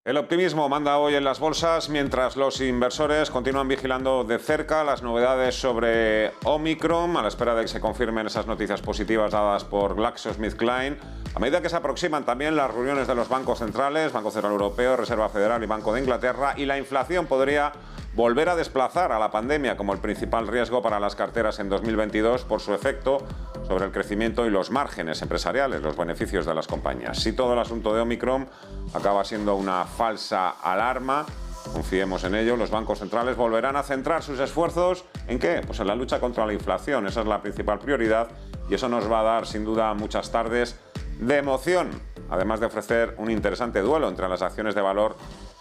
El optimismo manda hoy en las bolsas mientras los inversores continúan vigilando de cerca las novedades sobre Omicron a la espera de que se confirmen esas noticias positivas dadas por GlaxoSmithKline. A medida que se aproximan también las reuniones de los bancos centrales, Banco Central Europeo, Reserva Federal y Banco de Inglaterra, y la inflación podría volver a desplazar a la pandemia como el principal riesgo para las carteras en 2022 por su efecto sobre el crecimiento y los márgenes empresariales, los beneficios de las compañías. Si todo el asunto de Omicron acaba siendo una falsa alarma, confiemos en ello, los bancos centrales volverán a centrar sus esfuerzos ¿en qué? Pues en la lucha contra la inflación. Esa es la principal prioridad y eso nos va a dar sin duda muchas tardes de emoción, además de ofrecer un interesante duelo entre las acciones de valor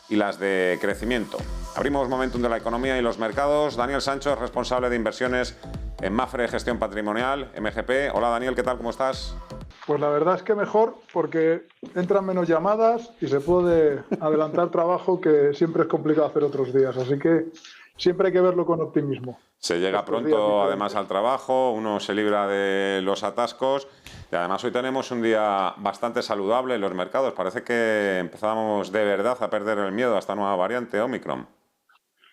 y las de crecimiento. Abrimos Momentum de la economía y los mercados. Daniel Sancho es responsable de inversiones en Mafre Gestión Patrimonial, MGP. Hola Daniel, ¿qué tal? ¿Cómo estás? Pues la verdad es que mejor, porque entran menos llamadas y se puede adelantar trabajo que siempre es complicado hacer otros días. Así que siempre hay que verlo con optimismo. Se llega pronto además al trabajo, uno se libra de los atascos y además hoy tenemos un día bastante saludable en los mercados. Parece que empezamos de verdad a perder el miedo a esta nueva variante Omicron.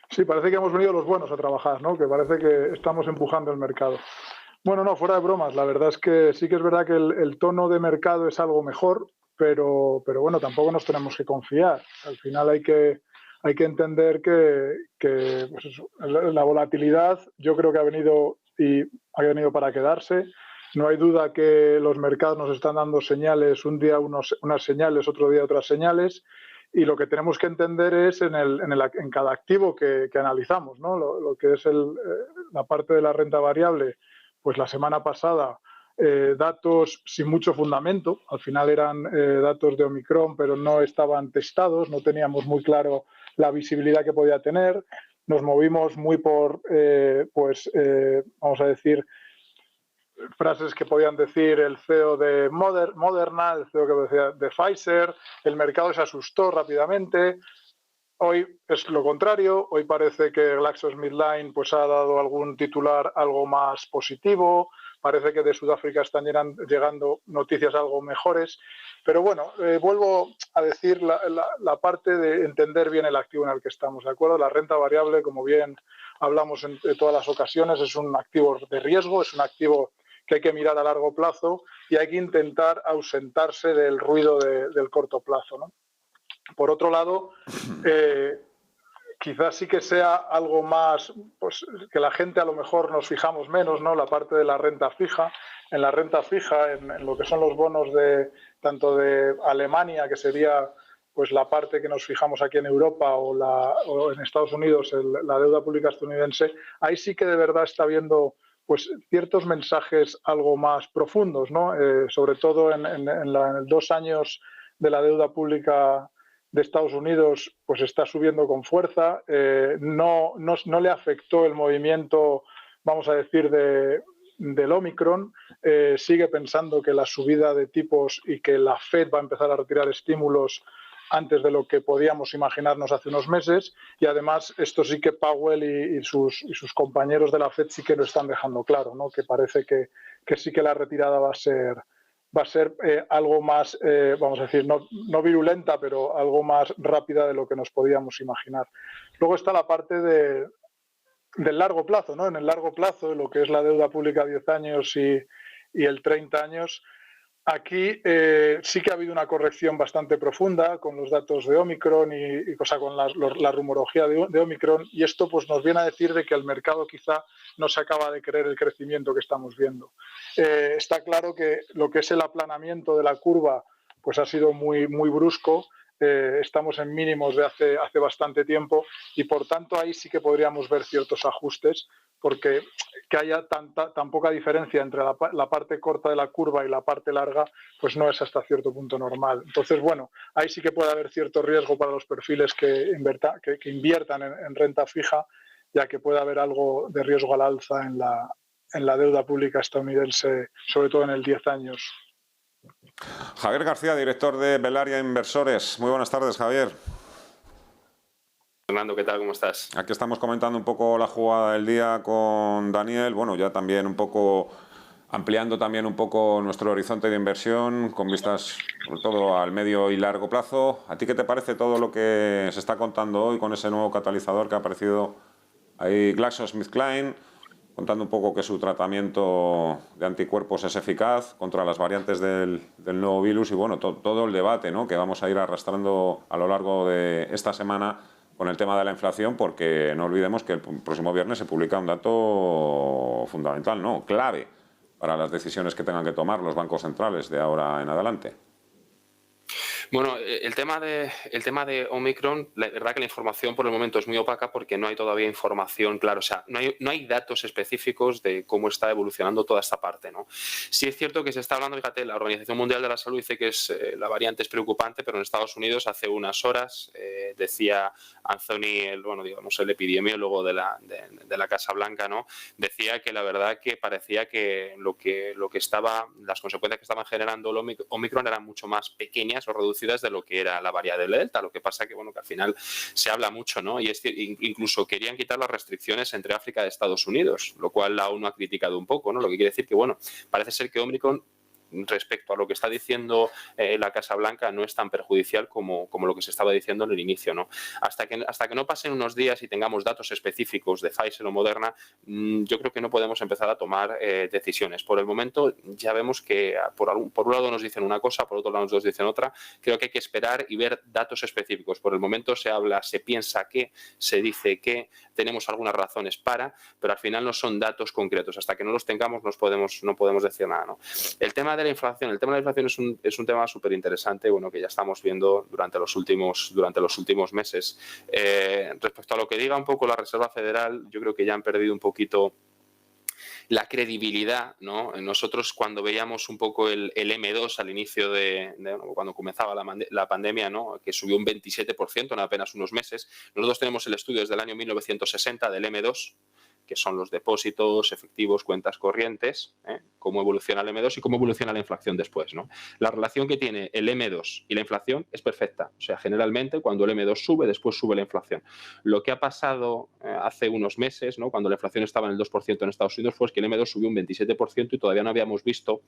Sí, parece que hemos venido los buenos a trabajar, ¿no? Que parece que estamos empujando el mercado. Bueno, no, fuera de bromas, la verdad es que sí que es verdad que el tono de mercado es algo mejor, pero bueno, tampoco nos tenemos que confiar. Al final hay que entender que pues eso, la volatilidad yo creo que ha venido para quedarse. No hay duda que los mercados nos están dando señales, un día unas señales, otro día otras señales, y lo que tenemos que entender es en cada activo que analizamos, ¿no? Lo que es la parte de la renta variable. Pues la semana pasada datos sin mucho fundamento, al final eran datos de Omicron, pero no estaban testados, no teníamos muy claro la visibilidad que podía tener, nos movimos muy por, vamos a decir, frases que podían decir el CEO de Moderna, el CEO que decía de Pfizer, el mercado se asustó rápidamente. Hoy es lo contrario, hoy parece que GlaxoSmithKline pues ha dado algún titular algo más positivo, parece que de Sudáfrica están llegando noticias algo mejores, pero bueno, vuelvo a decir la parte de entender bien el activo en el que estamos, ¿de acuerdo? La renta variable, como bien hablamos en todas las ocasiones, es un activo de riesgo, es un activo que hay que mirar a largo plazo y hay que intentar ausentarse del ruido del corto plazo, ¿no? Por otro lado, quizás sí que sea algo más, pues que la gente a lo mejor nos fijamos menos, ¿no? La parte de la renta fija. En la renta fija, en lo que son los bonos tanto de Alemania, que sería pues la parte que nos fijamos aquí en Europa o en Estados Unidos, la deuda pública estadounidense, ahí sí que de verdad está habiendo pues ciertos mensajes algo más profundos, ¿no? Sobre todo en 2 años de la deuda pública de Estados Unidos pues está subiendo con fuerza, no le afectó el movimiento, vamos a decir, del Omicron, sigue pensando que la subida de tipos y que la Fed va a empezar a retirar estímulos antes de lo que podíamos imaginarnos hace unos meses y además esto sí que Powell y sus compañeros de la Fed sí que lo están dejando claro, ¿no? Que parece que sí que la retirada va a ser algo más, vamos a decir, no virulenta, pero algo más rápida de lo que nos podíamos imaginar. Luego está la parte del largo plazo, ¿no? En el largo plazo, lo que es la deuda pública a 10 años y el 30 años, aquí sí que ha habido una corrección bastante profunda con los datos de Omicron con la rumorología de Omicron, y esto pues nos viene a decir de que el mercado quizá no se acaba de creer el crecimiento que estamos viendo. Está claro que lo que es el aplanamiento de la curva pues ha sido muy, muy brusco. Estamos en mínimos de hace bastante tiempo y por tanto ahí sí que podríamos ver ciertos ajustes, porque que haya tan poca diferencia entre la parte corta de la curva y la parte larga, pues no es hasta cierto punto normal. Entonces, bueno, ahí sí que puede haber cierto riesgo para los perfiles que inviertan en renta fija, ya que puede haber algo de riesgo al alza en la deuda pública estadounidense, sobre todo en el 10 años. Javier García, director de Belaria Inversores. Muy buenas tardes, Javier. Fernando, ¿qué tal? ¿Cómo estás? Aquí estamos comentando un poco la jugada del día con Daniel. Bueno, ya también un poco ampliando también un poco nuestro horizonte de inversión con vistas sobre todo al medio y largo plazo. ¿A ti qué te parece todo lo que se está contando hoy con ese nuevo catalizador que ha aparecido ahí, GlaxoSmithKline, contando un poco que su tratamiento de anticuerpos es eficaz contra las variantes del nuevo virus y bueno, todo el debate, ¿no?, que vamos a ir arrastrando a lo largo de esta semana con el tema de la inflación, porque no olvidemos que el próximo viernes se publica un dato fundamental, ¿no?, clave para las decisiones que tengan que tomar los bancos centrales de ahora en adelante. Bueno, el tema de Omicron, la verdad que la información por el momento es muy opaca porque no hay todavía información clara, o sea, no hay datos específicos de cómo está evolucionando toda esta parte, ¿no? Sí es cierto que se está hablando, fíjate, la Organización Mundial de la Salud dice que la variante es preocupante, pero en Estados Unidos hace unas horas decía Anthony, el epidemiólogo de la Casa Blanca, ¿no?, decía que la verdad que parecía que las consecuencias que estaban generando el Omicron eran mucho más pequeñas o reducidas de lo que era la variable Delta. Lo que pasa que al final se habla mucho, ¿no? Y incluso querían quitar las restricciones entre África y Estados Unidos, lo cual la ONU ha criticado un poco, ¿no? Lo que quiere decir que, parece ser que Omicron, respecto a lo que está diciendo la Casa Blanca, no es tan perjudicial como lo que se estaba diciendo en el inicio, ¿no? Hasta que no pasen unos días y tengamos datos específicos de Pfizer o Moderna, yo creo que no podemos empezar a tomar decisiones. Por el momento ya vemos que por un lado nos dicen una cosa, por otro lado nos dicen otra. Creo que hay que esperar y ver datos específicos. Por el momento se piensa que, se dice que, tenemos algunas razones pero al final no son datos concretos. Hasta que no los tengamos no podemos decir nada, ¿no? El tema de la inflación es un tema súper interesante, que ya estamos viendo durante los últimos meses. Respecto a lo que diga un poco la Reserva Federal, yo creo que ya han perdido un poquito la credibilidad, ¿no? Nosotros, cuando veíamos un poco el M2 al inicio cuando comenzaba la pandemia, ¿no?, que subió un 27% en apenas unos meses, nosotros tenemos el estudio desde el año 1960 del M2, que son los depósitos, efectivos, cuentas corrientes, cómo evoluciona el M2 y cómo evoluciona la inflación después, ¿no? La relación que tiene el M2 y la inflación es perfecta. O sea, generalmente cuando el M2 sube, después sube la inflación. Lo que ha pasado hace unos meses, ¿no?, cuando la inflación estaba en el 2% en Estados Unidos, fue que el M2 subió un 27% y todavía no habíamos visto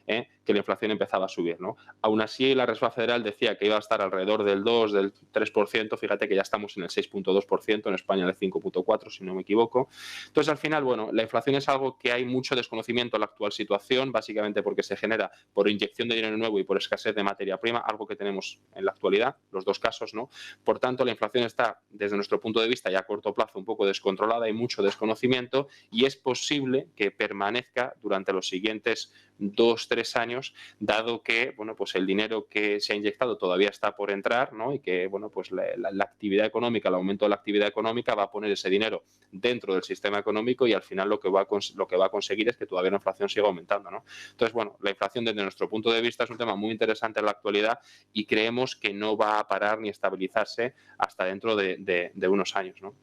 que la inflación empezaba a subir, ¿no? Aún así, la Reserva Federal decía que iba a estar alrededor del 2, del 3%. Fíjate que ya estamos en el 6,2%, en España el 5,4%, si no me equivoco. Entonces, al final, la inflación es algo que hay mucho desconocimiento en la actual situación, básicamente porque se genera por inyección de dinero nuevo y por escasez de materia prima, algo que tenemos en la actualidad, los dos casos, ¿no? Por tanto, la inflación está, desde nuestro punto de vista, ya a corto plazo, un poco descontrolada, hay mucho desconocimiento y es posible que permanezca durante los siguientes 2-3 años, dado que el dinero que se ha inyectado todavía está por entrar, ¿no? Y que la actividad económica, el aumento de la actividad económica va a poner ese dinero dentro del sistema económico y al final lo que va a conseguir es que todavía la inflación siga aumentando, ¿no? Entonces, la inflación desde nuestro punto de vista es un tema muy interesante en la actualidad y creemos que no va a parar ni estabilizarse hasta dentro de unos años, ¿no?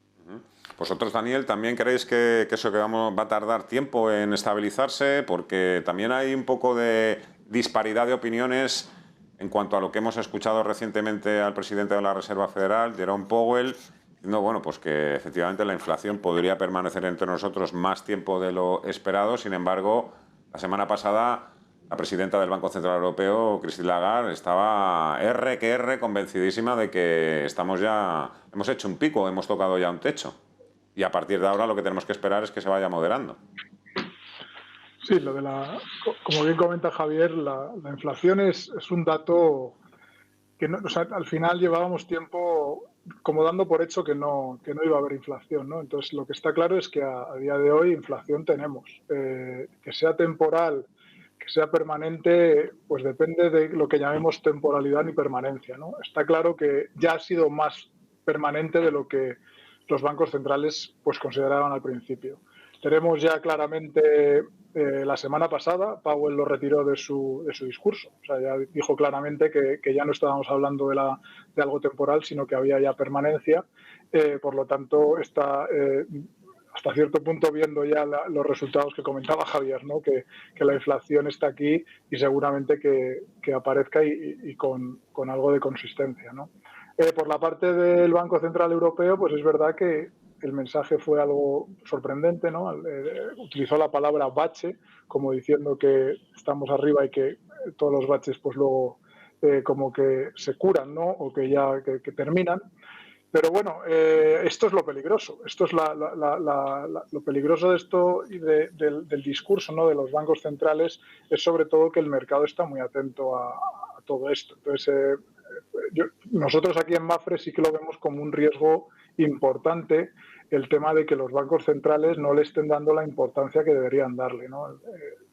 ¿Vosotros, Daniel, también creéis que eso va a tardar tiempo en estabilizarse? Porque también hay un poco de disparidad de opiniones en cuanto a lo que hemos escuchado recientemente al presidente de la Reserva Federal, Jerome Powell, diciendo que efectivamente la inflación podría permanecer entre nosotros más tiempo de lo esperado. Sin embargo, la semana pasada la presidenta del Banco Central Europeo, Christine Lagarde, estaba convencidísima de que hemos hecho un pico, hemos tocado ya un techo. Y a partir de ahora lo que tenemos que esperar es que se vaya moderando. Sí, como bien comenta Javier, la inflación es un dato que al final llevábamos tiempo como dando por hecho que no iba a haber inflación, ¿no? Entonces, lo que está claro es que a día de hoy inflación tenemos. Que sea temporal, que sea permanente, pues depende de lo que llamemos temporalidad y permanencia, ¿no? Está claro que ya ha sido más permanente de lo que los bancos centrales pues consideraban al principio. Tenemos ya claramente, la semana pasada, Powell lo retiró de su discurso. O sea, ya dijo claramente que ya no estábamos hablando de algo temporal, sino que había ya permanencia. Por lo tanto, está hasta cierto punto viendo ya los resultados que comentaba Javier, ¿no? Que la inflación está aquí y seguramente que aparezca y con algo de consistencia, ¿no? Por la parte del Banco Central Europeo, pues es verdad que el mensaje fue algo sorprendente, ¿no? Utilizó la palabra bache, como diciendo que estamos arriba y que todos los baches pues luego como que se curan, ¿no? O que ya que terminan. Pero bueno, esto es lo peligroso. Esto es lo peligroso de esto y del discurso, ¿no?, de los bancos centrales, es sobre todo que el mercado está muy atento a todo esto. Entonces, nosotros aquí en Mapfre sí que lo vemos como un riesgo importante, el tema de que los bancos centrales no le estén dando la importancia que deberían darle, ¿no?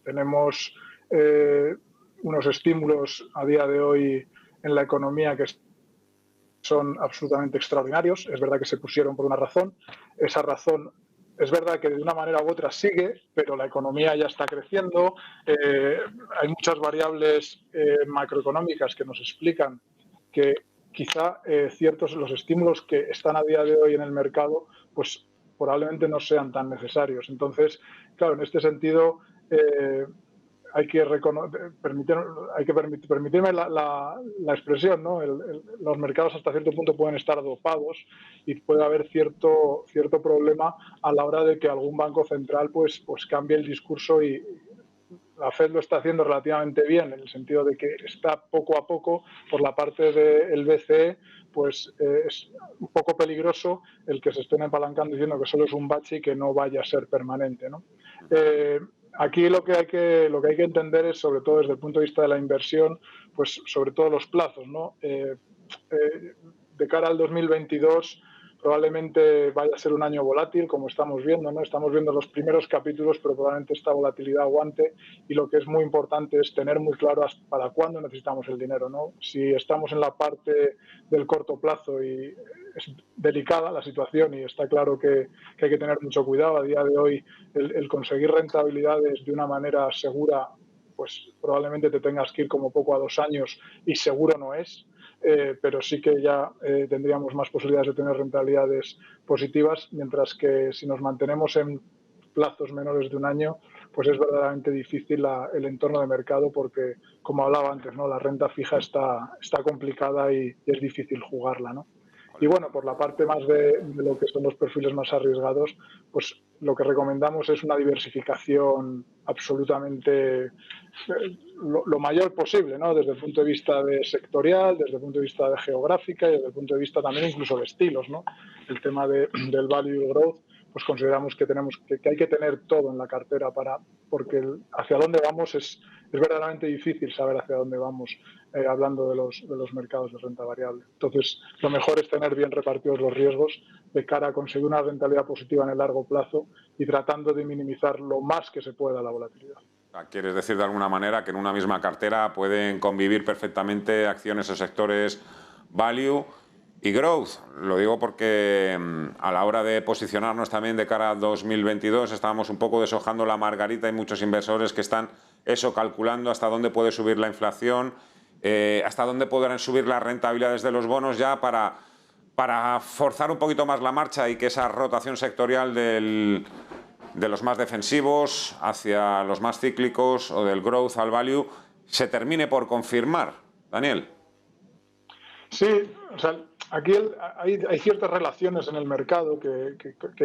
Tenemos unos estímulos a día de hoy en la economía que son absolutamente extraordinarios. Es verdad que se pusieron por una razón. Esa razón es verdad que de una manera u otra sigue, pero la economía ya está creciendo. Hay muchas variables macroeconómicas que nos explican que quizá ciertos los estímulos que están a día de hoy en el mercado, pues probablemente no sean tan necesarios. Entonces, claro, en este sentido, hay que permitirme la expresión, ¿no? Los mercados hasta cierto punto pueden estar dopados y puede haber cierto problema a la hora de que algún banco central pues cambie el discurso, y la Fed lo está haciendo relativamente bien, en el sentido de que está poco a poco. Por la parte del BCE, pues es un poco peligroso el que se estén apalancando diciendo que solo es un bache y que no vaya a ser permanente, ¿no? Aquí lo que hay que entender es, sobre todo desde el punto de vista de la inversión, pues sobre todo los plazos, ¿no? De cara al 2022 probablemente vaya a ser un año volátil, como estamos viendo, ¿no? Estamos viendo los primeros capítulos, pero probablemente esta volatilidad aguante, y lo que es muy importante es tener muy claro para cuándo necesitamos el dinero, ¿no? Si estamos en la parte del corto plazo y es delicada la situación y está claro que hay que tener mucho cuidado. A día de hoy el conseguir rentabilidades de una manera segura, pues probablemente te tengas que ir como poco a 2 años, y seguro no es. Pero sí que ya tendríamos más posibilidades de tener rentabilidades positivas, mientras que si nos mantenemos en plazos menores de un año, pues es verdaderamente difícil el entorno de mercado, porque, como hablaba antes, ¿no?, la renta fija está complicada y es difícil jugarla, ¿no? Y bueno, por la parte más de lo que son los perfiles más arriesgados, pues lo que recomendamos es una diversificación absolutamente lo mayor posible, ¿no? Desde el punto de vista de sectorial, desde el punto de vista de geográfica y desde el punto de vista también incluso de estilos, ¿no? El tema del value growth, pues consideramos que hay que tener todo en la cartera porque hacia dónde vamos es verdaderamente difícil saber hacia dónde vamos, hablando de los mercados de renta variable. Entonces, lo mejor es tener bien repartidos los riesgos de cara a conseguir una rentabilidad positiva en el largo plazo y tratando de minimizar lo más que se pueda la volatilidad. ¿Quieres decir de alguna manera que en una misma cartera pueden convivir perfectamente acciones o sectores value y growth? Lo digo porque a la hora de posicionarnos también de cara a 2022 estábamos un poco deshojando la margarita. Hay muchos inversores que están calculando hasta dónde puede subir la inflación, hasta dónde podrán subir las rentabilidades de los bonos, ya para forzar un poquito más la marcha y que esa rotación sectorial de los más defensivos hacia los más cíclicos o del growth al value se termine por confirmar. Daniel. Sí, o sea, aquí hay ciertas relaciones en el mercado que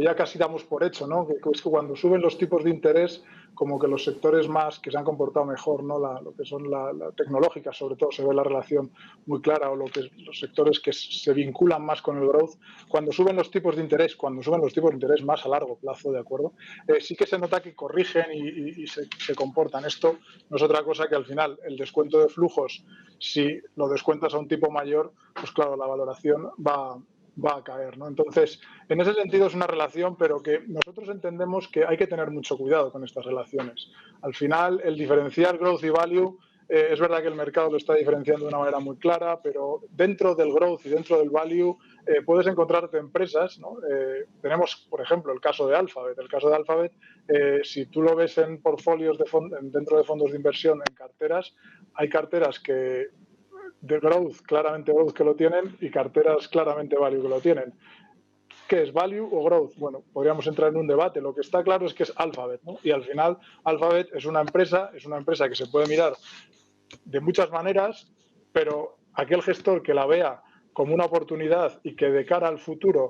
ya casi damos por hecho, ¿no? Que es que cuando suben los tipos de interés, como que los sectores más que se han comportado mejor, ¿no? Lo que son la tecnológica, sobre todo, se ve la relación muy clara, o los sectores que se vinculan más con el growth. Cuando suben los tipos de interés más a largo plazo, ¿de acuerdo? Sí que se nota que corrigen y se comportan. Esto no es otra cosa que, al final, el descuento de flujos, si lo descuentas a un tipo mayor, pues claro, la valoración va a caer, ¿no? Entonces, en ese sentido es una relación, pero que nosotros entendemos que hay que tener mucho cuidado con estas relaciones. Al final, el diferenciar growth y value, es verdad que el mercado lo está diferenciando de una manera muy clara, pero dentro del growth y dentro del value puedes encontrarte empresas, ¿no? Tenemos, por ejemplo, el caso de Alphabet. El caso de Alphabet, si tú lo ves en portfolios dentro de fondos de inversión, en carteras, hay carteras que de growth, claramente growth, que lo tienen, y carteras claramente value que lo tienen. ¿Qué es, value o growth? Bueno, podríamos entrar en un debate. Lo que está claro es que es Alphabet, ¿no? Y al final, Alphabet es una empresa que se puede mirar de muchas maneras, pero aquel gestor que la vea como una oportunidad y que de cara al futuro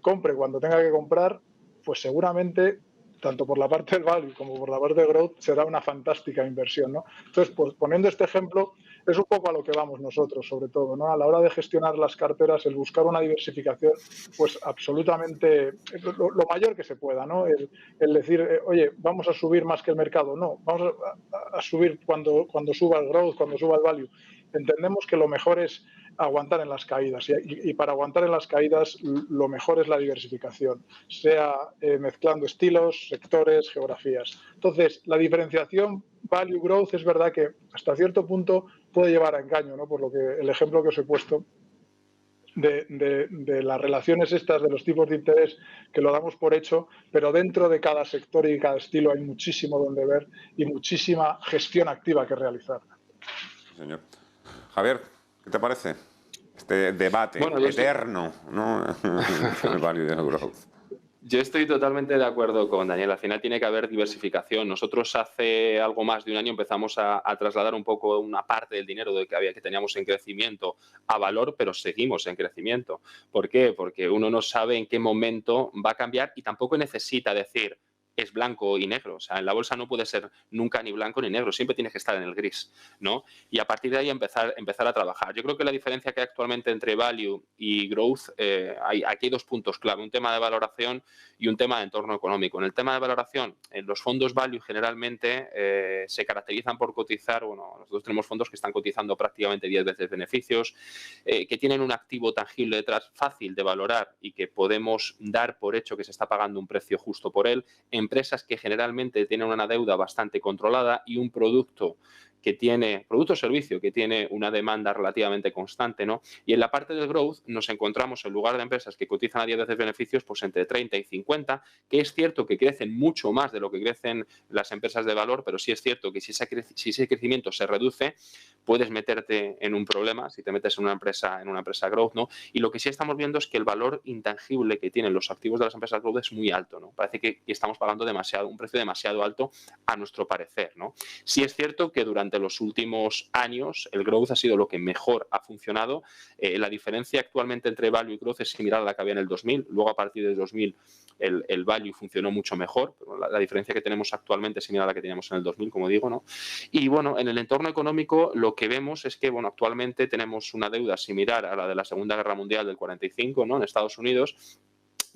compre cuando tenga que comprar, pues seguramente, tanto por la parte del value como por la parte de growth, será una fantástica inversión, ¿no? Entonces, pues poniendo este ejemplo, es un poco a lo que vamos nosotros, sobre todo, ¿no? A la hora de gestionar las carteras, el buscar una diversificación, pues absolutamente lo mayor que se pueda, ¿no? El decir, oye, vamos a subir más que el mercado. No, vamos a subir cuando suba el growth, cuando suba el value. Entendemos que lo mejor es aguantar en las caídas y para aguantar en las caídas lo mejor es la diversificación, sea mezclando estilos, sectores, geografías. Entonces, la diferenciación value growth es verdad que hasta cierto punto puede llevar a engaño, ¿no? Por lo que el ejemplo que os he puesto de las relaciones estas de los tipos de interés, que lo damos por hecho, pero dentro de cada sector y cada estilo hay muchísimo donde ver y muchísima gestión activa que realizar. Sí, señor. Javier, ¿qué te parece este debate eterno, ¿no? El value del growth? Yo estoy totalmente de acuerdo con Daniel. Al final tiene que haber diversificación. Nosotros hace algo más de un año empezamos a trasladar un poco una parte del dinero que teníamos en crecimiento a valor, pero seguimos en crecimiento. ¿Por qué? Porque uno no sabe en qué momento va a cambiar y tampoco necesita decir es blanco y negro. O sea, en la bolsa no puede ser nunca ni blanco ni negro, siempre tienes que estar en el gris, ¿no? Y a partir de ahí empezar a trabajar. Yo creo que la diferencia que hay actualmente entre value y growth, aquí hay dos puntos clave, un tema de valoración y un tema de entorno económico. En el tema de valoración, los fondos value generalmente se caracterizan por cotizar, bueno, nosotros tenemos fondos que están cotizando prácticamente 10 veces beneficios, que tienen un activo tangible detrás fácil de valorar y que podemos dar por hecho que se está pagando un precio justo por él, empresas que generalmente tienen una deuda bastante controlada y un producto o servicio que tiene una demanda relativamente constante, ¿no? Y en la parte del growth nos encontramos en lugar de empresas que cotizan a 10 veces beneficios, pues entre 30 y 50, que es cierto que crecen mucho más de lo que crecen las empresas de valor, pero sí es cierto que si ese crecimiento se reduce, puedes meterte en un problema si te metes en una empresa growth, ¿no? Y lo que sí estamos viendo es que el valor intangible que tienen los activos de las empresas growth es muy alto, ¿no? Parece que estamos pagando un precio demasiado alto a nuestro parecer, ¿no? Sí es cierto que durante los últimos años el growth ha sido lo que mejor ha funcionado. La diferencia actualmente entre value y growth es similar a la que había en el 2000. Luego, a partir del 2000, el value funcionó mucho mejor. Pero la diferencia que tenemos actualmente es similar a la que teníamos en el 2000, como digo, ¿no? Y, bueno, en el entorno económico lo que vemos es que, bueno, actualmente tenemos una deuda similar a la de la Segunda Guerra Mundial del 45, ¿no? En Estados Unidos.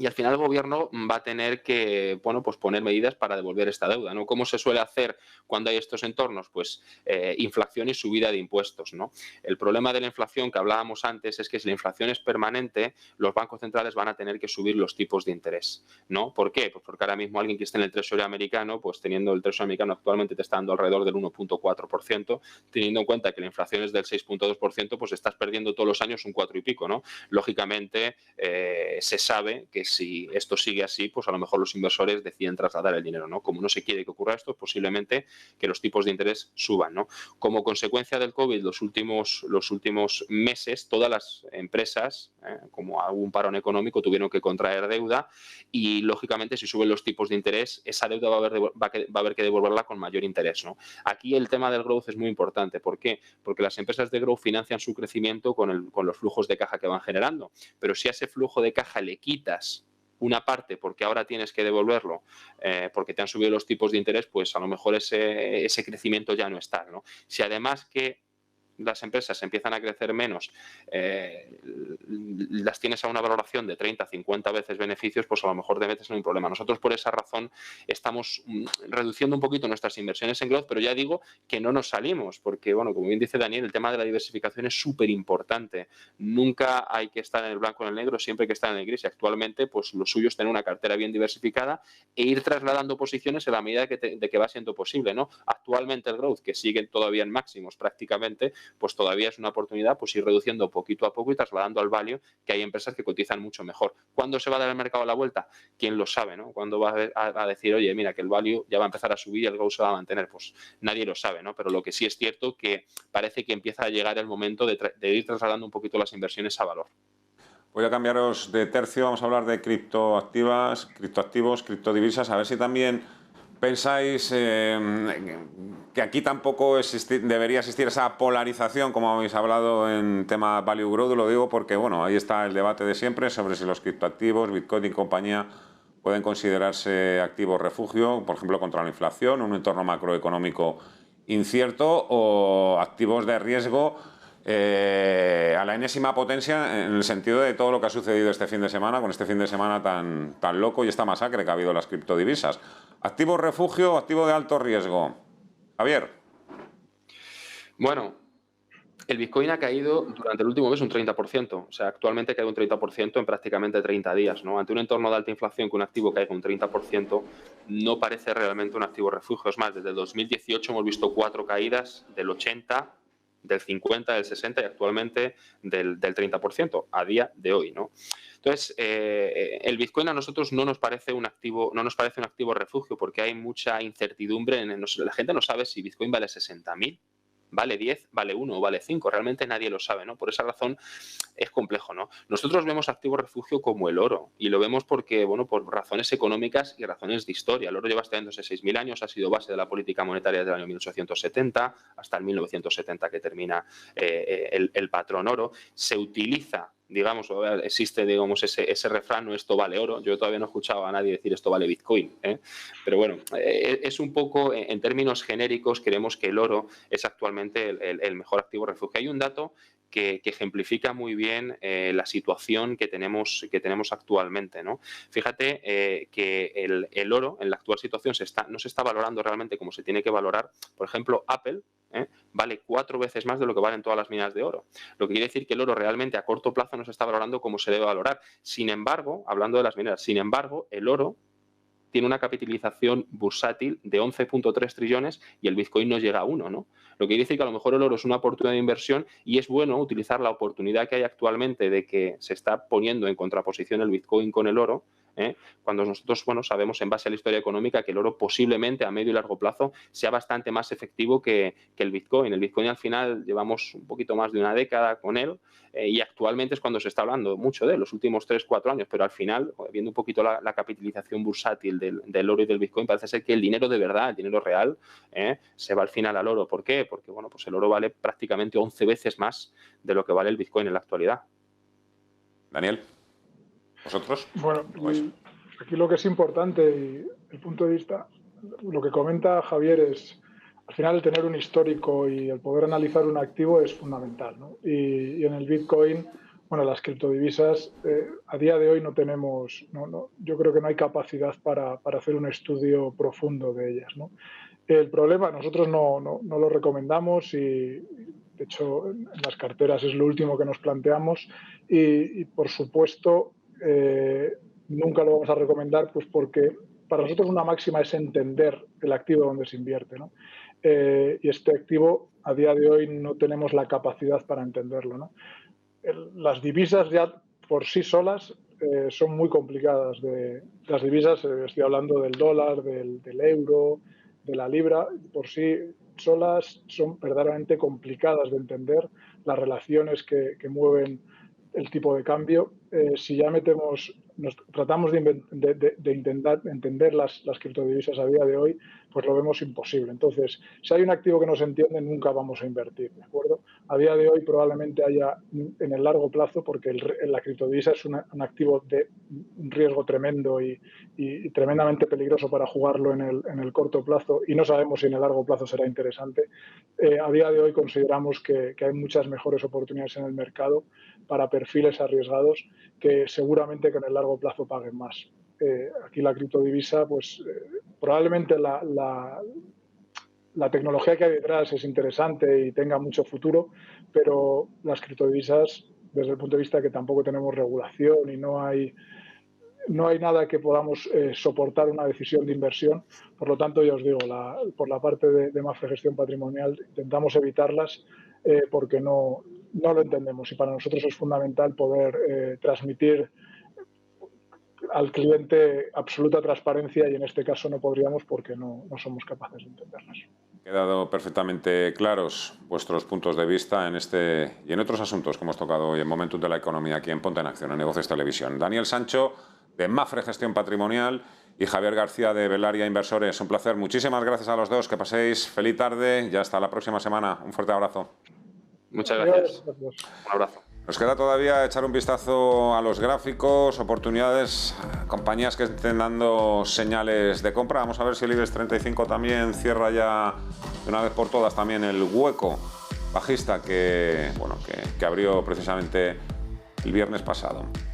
Y al final el gobierno va a tener que, bueno, pues poner medidas para devolver esta deuda, ¿no? ¿Cómo se suele hacer cuando hay estos entornos? Pues inflación y subida de impuestos, ¿no? El problema de la inflación que hablábamos antes es que si la inflación es permanente, los bancos centrales van a tener que subir los tipos de interés, ¿no? ¿Por qué? Pues porque ahora mismo alguien que esté en el Treasury americano, pues teniendo el Treasury americano actualmente te está dando alrededor del 1.4%, teniendo en cuenta que la inflación es del 6.2%, pues estás perdiendo todos los años un 4 y pico, ¿no? Lógicamente se sabe que si esto sigue así, pues a lo mejor los inversores deciden trasladar el dinero, ¿no? Como no se quiere que ocurra esto, posiblemente que los tipos de interés suban, ¿no? Como consecuencia del COVID, los últimos meses, todas las empresas, como hubo un parón económico, tuvieron que contraer deuda y, lógicamente, si suben los tipos de interés, esa deuda va a haber que devolverla con mayor interés, ¿no? Aquí el tema del growth es muy importante. ¿Por qué? Porque las empresas de growth financian su crecimiento con los flujos de caja que van generando. Pero si a ese flujo de caja le quitas una parte porque ahora tienes que devolverlo porque te han subido los tipos de interés, pues a lo mejor ese crecimiento ya no está, ¿no? Si además que las empresas empiezan a crecer menos, las tienes a una valoración de 30, 50 veces beneficios, pues a lo mejor te metes en un problema. Nosotros por esa razón estamos reduciendo un poquito nuestras inversiones en growth, pero ya digo que no nos salimos, porque, bueno, como bien dice Daniel, el tema de la diversificación es súper importante. Nunca hay que estar en el blanco o en el negro, siempre hay que estar en el gris. Y actualmente, pues lo suyo es tener una cartera bien diversificada e ir trasladando posiciones en la medida de que va siendo posible, ¿no? Actualmente el growth, que sigue todavía en máximos prácticamente, pues todavía es una oportunidad pues ir reduciendo poquito a poco y trasladando al value, que hay empresas que cotizan mucho mejor. ¿Cuándo se va a dar el mercado la vuelta? ¿Quién lo sabe, no? ¿Cuándo va a decir, oye, mira, que el value ya va a empezar a subir y el growth se va a mantener? Pues nadie lo sabe, ¿no? Pero lo que sí es cierto que parece que empieza a llegar el momento de ir trasladando un poquito las inversiones a valor. Voy a cambiaros de tercio, vamos a hablar de criptoactivos, criptodivisas, a ver si también ¿Pensáis que aquí tampoco debería existir esa polarización, como habéis hablado en tema Value Growth? Lo digo porque, bueno, ahí está el debate de siempre sobre si los criptoactivos, Bitcoin y compañía, pueden considerarse activos refugio, por ejemplo, contra la inflación, un entorno macroeconómico incierto, o activos de riesgo a la enésima potencia, en el sentido de todo lo que ha sucedido este fin de semana, con este fin de semana tan loco y esta masacre que ha habido en las criptodivisas. ¿Activo refugio o activo de alto riesgo? Javier. Bueno, el Bitcoin ha caído durante el último mes un 30%. O sea, actualmente cae un 30% en prácticamente 30 días, ¿no? Ante un entorno de alta inflación, que un activo caiga un 30% no parece realmente un activo refugio. Es más, desde el 2018 hemos visto 4 caídas del 80%, del 50%, del 60% y actualmente del 30% a día de hoy, ¿no? Entonces, el Bitcoin a nosotros no nos parece un activo refugio, porque hay mucha incertidumbre. La gente no sabe si Bitcoin vale 60.000, vale 10, vale 1 o vale 5. Realmente nadie lo sabe, ¿no? Por esa razón es complejo, ¿no? Nosotros vemos activo refugio como el oro, y lo vemos porque, bueno, por razones económicas y razones de historia. El oro lleva estudiándose 6.000 años, ha sido base de la política monetaria desde el año 1870 hasta el 1970, que termina el patrón oro. Se utiliza, digamos, existe, digamos, ese refrán, ¿no? Esto vale oro. Yo todavía no he escuchado a nadie decir esto vale Bitcoin, ¿eh? Pero bueno, es un poco, en términos genéricos, creemos que el oro es actualmente el mejor activo refugio. Hay un dato que ejemplifica muy bien la situación que tenemos actualmente, ¿no? Fíjate que el oro en la actual situación no se está valorando realmente como se tiene que valorar. Por ejemplo, Apple vale 4 veces más de lo que valen todas las minas de oro. Lo que quiere decir que el oro realmente a corto plazo no se está valorando como se debe valorar. Sin embargo, hablando de las mineras, el oro tiene una capitalización bursátil de 11.3 trillones y el Bitcoin no llega a 1, ¿no? Lo que quiere decir que a lo mejor el oro es una oportunidad de inversión, y es bueno utilizar la oportunidad que hay actualmente de que se está poniendo en contraposición el Bitcoin con el oro, cuando nosotros, bueno, sabemos en base a la historia económica que el oro posiblemente a medio y largo plazo sea bastante más efectivo que el Bitcoin. El Bitcoin al final llevamos un poquito más de una década con él, y actualmente es cuando se está hablando mucho de él, los últimos 3-4 años, pero al final, viendo un poquito la capitalización bursátil del oro y del Bitcoin, parece ser que el dinero de verdad, el dinero real, se va al final al oro. ¿Por qué? Porque, bueno, pues el oro vale prácticamente 11 veces más de lo que vale el Bitcoin en la actualidad. Daniel, ¿vosotros? Bueno, aquí lo que es importante, y el punto de vista, lo que comenta Javier es, al final, el tener un histórico y el poder analizar un activo es fundamental, ¿no? Y en el Bitcoin, bueno, las criptodivisas, a día de hoy no tenemos, yo creo que no hay capacidad para hacer un estudio profundo de ellas, ¿no? El problema, nosotros no lo recomendamos, y de hecho en las carteras es lo último que nos planteamos, y por supuesto nunca lo vamos a recomendar, pues porque para nosotros una máxima es entender el activo donde se invierte, ¿no? Y este activo a día de hoy no tenemos la capacidad para entenderlo, ¿no? Las divisas ya por sí solas son muy complicadas. Las divisas, estoy hablando del dólar, del euro, de la libra, por sí solas son verdaderamente complicadas de entender, las relaciones que mueven el tipo de cambio. Si ya tratamos de intentar entender las criptodivisas a día de hoy, pues lo vemos imposible. Entonces, si hay un activo que no se entiende, nunca vamos a invertir, ¿de acuerdo? A día de hoy probablemente haya en el largo plazo, porque la criptodivisa es un activo de un riesgo tremendo y tremendamente peligroso para jugarlo en el corto plazo, y no sabemos si en el largo plazo será interesante. A día de hoy consideramos que hay muchas mejores oportunidades en el mercado para perfiles arriesgados que seguramente que en el largo plazo paguen más. Aquí la criptodivisa, pues probablemente la tecnología que hay detrás es interesante y tenga mucho futuro, pero las criptodivisas, desde el punto de vista que tampoco tenemos regulación y no hay nada que podamos soportar una decisión de inversión. Por lo tanto, ya os digo, por la parte de Mafre Gestión Patrimonial intentamos evitarlas porque no lo entendemos, y para nosotros es fundamental poder transmitir al cliente absoluta transparencia, y en este caso no podríamos porque no somos capaces de entenderlas. Quedado perfectamente claros vuestros puntos de vista en este y en otros asuntos que hemos tocado hoy en Momentum de la Economía aquí en Ponte en Acción, en Negocios Televisión. Daniel Sancho, de Mafre Gestión Patrimonial, y Javier García de Belaria Inversores. Un placer. Muchísimas gracias a los dos. Que paséis feliz tarde y hasta la próxima semana. Un fuerte abrazo. Muchas gracias. Un abrazo. Nos queda todavía echar un vistazo a los gráficos, oportunidades, compañías que estén dando señales de compra. Vamos a ver si el IBEX 35 también cierra ya de una vez por todas también el hueco bajista que abrió precisamente el viernes pasado.